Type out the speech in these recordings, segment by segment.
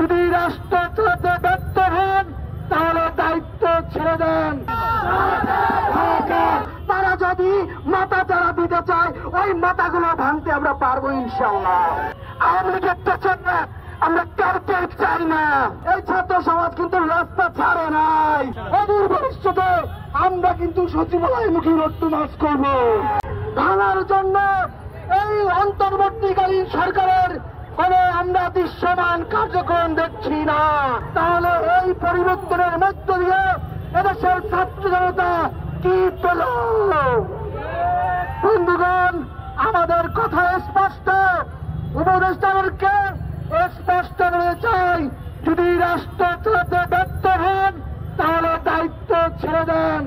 যদি রাষ্ট্র চালাতে ব্যর্থ হন তাহলে দায়িত্ব ছেড়ে দেন। তারা যদি মাথা চারা দিতে চায় ওই মাথাগুলো ভাঙতে আমরা পারবো ইনশাআল্লাহ। আওয়ামী লীগের পেছনে আমরা কাউকে চাই না। এই ছাত্র সমাজ কিন্তু রাস্তা ছাড়ে নাই। অদূর ভবিষ্যতে আমরা কিন্তু সচিবালয়মুখী রোড মার্চ করব। ভাঙার জন্য এই অন্তর্বর্তীকালীন সরকারের কোন আমরা দৃশ্যমান কার্যক্রম দেখছি না। তাহলে এই পরিবর্তনের মধ্য দিয়ে এদেশের ছাত্র জনতা কি পেল? বন্ধুগণ, আমাদের কথা স্পষ্ট, উপদেষ্টাদেরকে স্পষ্ট করে চাই, যদি রাষ্ট্র চালাতে ব্যর্থ হন তাহলে দায়িত্ব ছেড়ে দেন।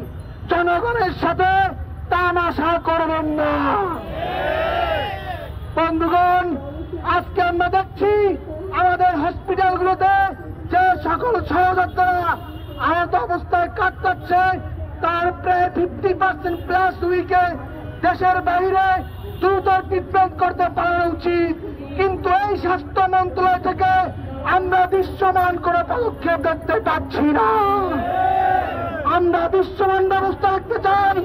জনগণের সাথে তামাশা করবেন না। বন্ধুগণ, আজকে আমরা দেখছি আমাদের হসপিটালগুলোতে যে সকল সহযোদ্ধারা আহত অবস্থায় কাটাচ্ছে তার প্রায় 50% প্লাস রোগীকে দেশের বাইরে দ্রুত ট্রিটমেন্ট করতে পারা উচিত। কিন্তু এই স্বাস্থ্য মন্ত্রণালয় থেকে আমরা দৃশ্যমান কোনো পদক্ষেপ দেখতে পাচ্ছি না। আমরা দৃশ্যমান ব্যবস্থা রাখতে চাই।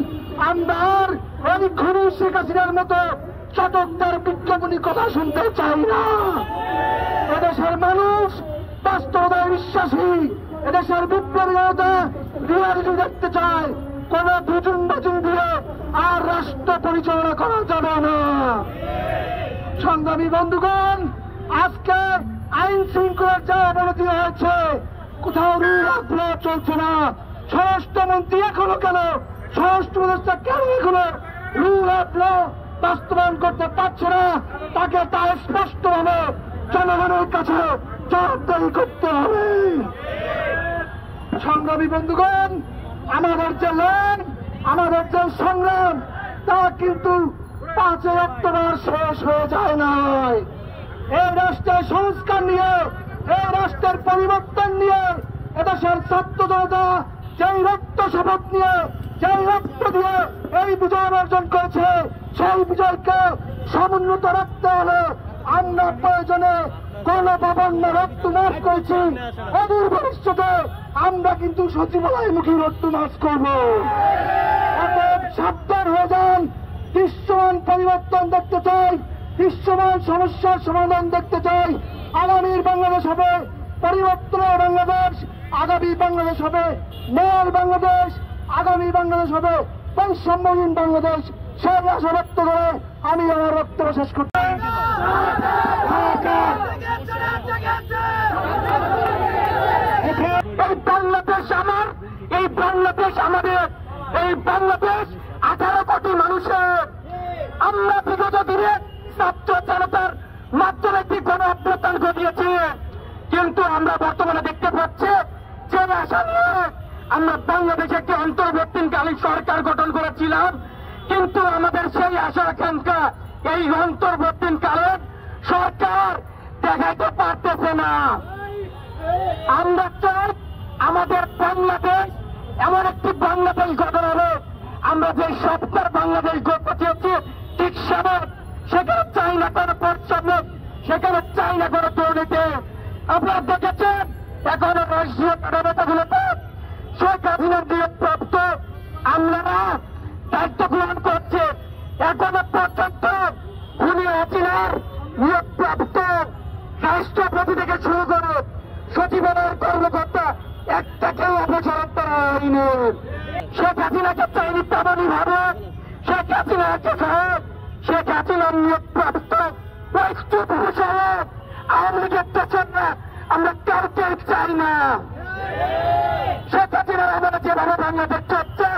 আমরা আর ওই খুনি শেখ হাসিনার মতো চটকদার বিজ্ঞাপনী কথা শুনতে চাই না। এদেশের মানুষ বাস্তবতায় বিশ্বাসী। এদেশের বিপ্লবী জনতা রিয়ালিটি দেখতে চায়। কোন দুজন বাজুন দিয়ে আর রাষ্ট্র পরিচালনা করা যাবে না। সংগ্রামী বন্ধুগণ, আজকে আইন শৃঙ্খলার যা অবনতি হয়েছে, কোথাও রুল অফ ল চলছে না। স্বরাষ্ট্রমন্ত্রী এখনো কেন, স্বরাষ্ট্র উপদেষ্টা কেন এখনো রুল অফ ল বাস্তবায়ন করতে পারছে না? তাকে তা স্পষ্টভাবে জনগণের কাছে জবাবদারি করতে হবে। সংগ্রামী বন্ধুগণ, আমাদের যে লড়াই, আমাদের যে সংগ্রাম, তা কিন্তু 5 অক্টোবর শেষ হয়ে যায় নাই। এই রাষ্ট্রের সংস্কার নিয়ে, এই রাষ্ট্রের পরিবর্তন নিয়ে এদেশের ছাত্র জনতা যেই রক্ত শপথ নিয়ে, যেই রক্ত দিয়ে এই বিজয় অর্জন করেছে, সেই বিজয়কে সমুন্নত রাখতে হলে আমরা প্রয়োজনে গণভবন রক্ত মার্চ করেছি। অদূর ভবিষ্যতে আমরা কিন্তু সচিবালয়মুখী রোড মার্চ করব। অতএব সাবধান হয়ে যান। দৃশ্যমান পরিবর্তন দেখতে চাই, দৃশ্যমান সমস্যার সমাধান দেখতে চাই। আগামীর বাংলাদেশ হবে পরিবর্তনের বাংলাদেশ। আগামী বাংলাদেশ হবে ন্যায় বাংলাদেশ। আগামী বাংলাদেশ হবে বৈষম্যহীন বাংলাদেশ। সেই আশা ব্যক্ত করে আমি আমার বক্তব্য শেষ করতে এই বাংলাদেশ আমার, এই বাংলাদেশ আমাদের, এই বাংলাদেশ 18 কোটি মানুষের। আমরা বিগত দিনে ছাত্র জনতার মাধ্যমে একটি গণ অভ্যুত্থান ঘটিয়েছি, কিন্তু আমরা বর্তমানে দেখতে পাচ্ছি যে আশা নিয়ে আমরা বাংলাদেশে একটি অন্তর্বর্তীকালীন সরকার গঠন করেছিলাম, কিন্তু আমাদের সেই আশা আকাঙ্ক্ষা এই অন্তর্বর্তীকালীন সরকার দেখাইতে পারতেছে না। আমরা চাই আমাদের বাংলাদেশ এমন একটি বাংলাদেশ গঠন হবে, আমরা যে সবটার বাংলাদেশ গড়তে চেয়েছি ঠিক সেখানে চাই না কোনো পরিশ্রম, সেখানে চাই না কোনো দুর্নীতি। আপনারা দেখেছেন এখনো রাষ্ট্রীয় নেতাগুলোতে শেখ হাসিনার দিয়ে প্রাপ্ত আমলারা দায়িত্ব গ্রহণ করছে। এখনো পর্যন্ত খুনি হাসিনার নিয়োগপ্রাপ্ত রাষ্ট্রপতি থেকে শুরু করে সচিবালয়ের কর্মকর্তা একটাকেও অপসারণ করা হয়নি। শেখ হাসিনাকে চাইনি তেমনই ভাবে শেখ হাসিনাকে সাহেব, শেখ হাসিনার নিয়োগপ্রাপ্ত সাহেব আওয়ামী লীগের পেছনে আমরা কাউকে চাই না। শেখ হাসিনার আমাদের যেভাবে বাংলাদেশ চলছে,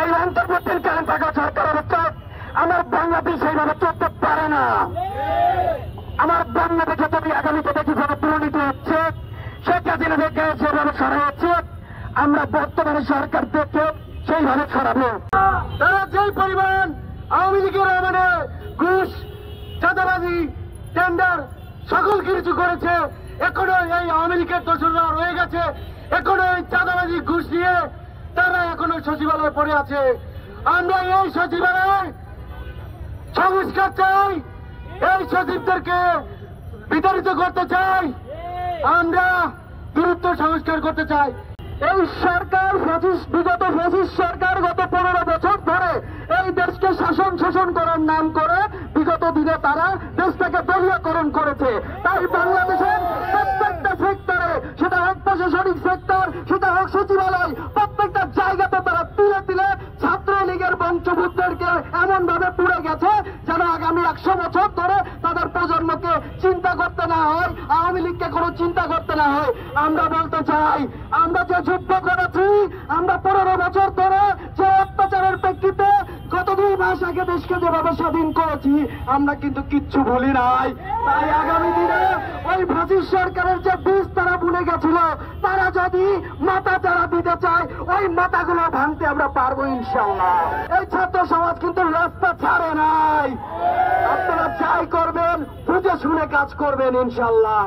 এই অন্তর্বর্তীকালীন থাকা সরকারের উচিত আমার বাংলাদেশ সেইভাবে চলতে পারে না। আমার বাংলাদেশে যদি আগামীতে দেখি যেন দুর্নীতি হচ্ছে, শেখ হাসিনা থেকে সেভাবে সরা হচ্ছে, আমরা বর্তমানে সরকার থেকে সেইভাবে সরাবো। তারা যেই পরিমাণ আওয়ামী লীগের মানে ঘুষ, চাঁদাবাজি, টেন্ডার সকল কিছু করেছে, এখনো এই আওয়ামী লীগের দোষরা রয়ে গেছে। এখনো এই চাঁদাবাজি ঘুষ নিয়ে তারা এখনো সচিবালয়ে পড়ে আছে। আমরা এই সচিবালয় সংস্কার চাই, এই সচিবদেরকে বিতাড়িত করতে চাই। আমরা গুরুত্ব সংস্কার করতে চাই। এই সরকার বিগত ফ্যাসিস্ট সরকার গত 15 বছর ধরে এই দেশকে শোষণ করার নাম করে বিগত দিনে তারা দেশটাকে দলীয়করণ করেছে। তাই বাংলাদেশের প্রত্যেকটা সেক্টরে, সেটা হোক প্রশাসনিক সেক্টর, সেটা হোক সচিবালয়, প্রত্যেকটা জায়গাতে তারা তিলে তিলে ছাত্রলীগের বঞ্চভূতদেরকে এমন ভাবে পুড়ে গেছে যেন আগামী 100 বছর ধরে তাদের প্রজন্মকে চিন্তা করতে না হয়, আওয়ামী লীগকে কোনো চিন্তা করতে না হয়। আমরা বলতে চাই, আমরা যে যুদ্ধ করেছি, আমরা 15 বছর ধরে যে অত্যাচারের প্রেক্ষিতে গত 2 মাস আগে দেশকে যেভাবে স্বাধীন করেছি, আমরা কিন্তু কিচ্ছু ভুলি নাই। তাই আগামী দিনে ওই ফ্যাসিস্ট সরকারের যে বীজ তারা বুনে গেছিল, তারা যদি মাথা যারা দিতে চায়, ওই মাথাগুলো ভাঙতে আমরা পারবো ইনশাআল্লাহ। এই ছাত্র সমাজ কিন্তু রাস্তা ছাড়ে নাই। আপনারা যাই করবেন বুঝে শুনে কাজ করবেন ইনশাআল্লাহ।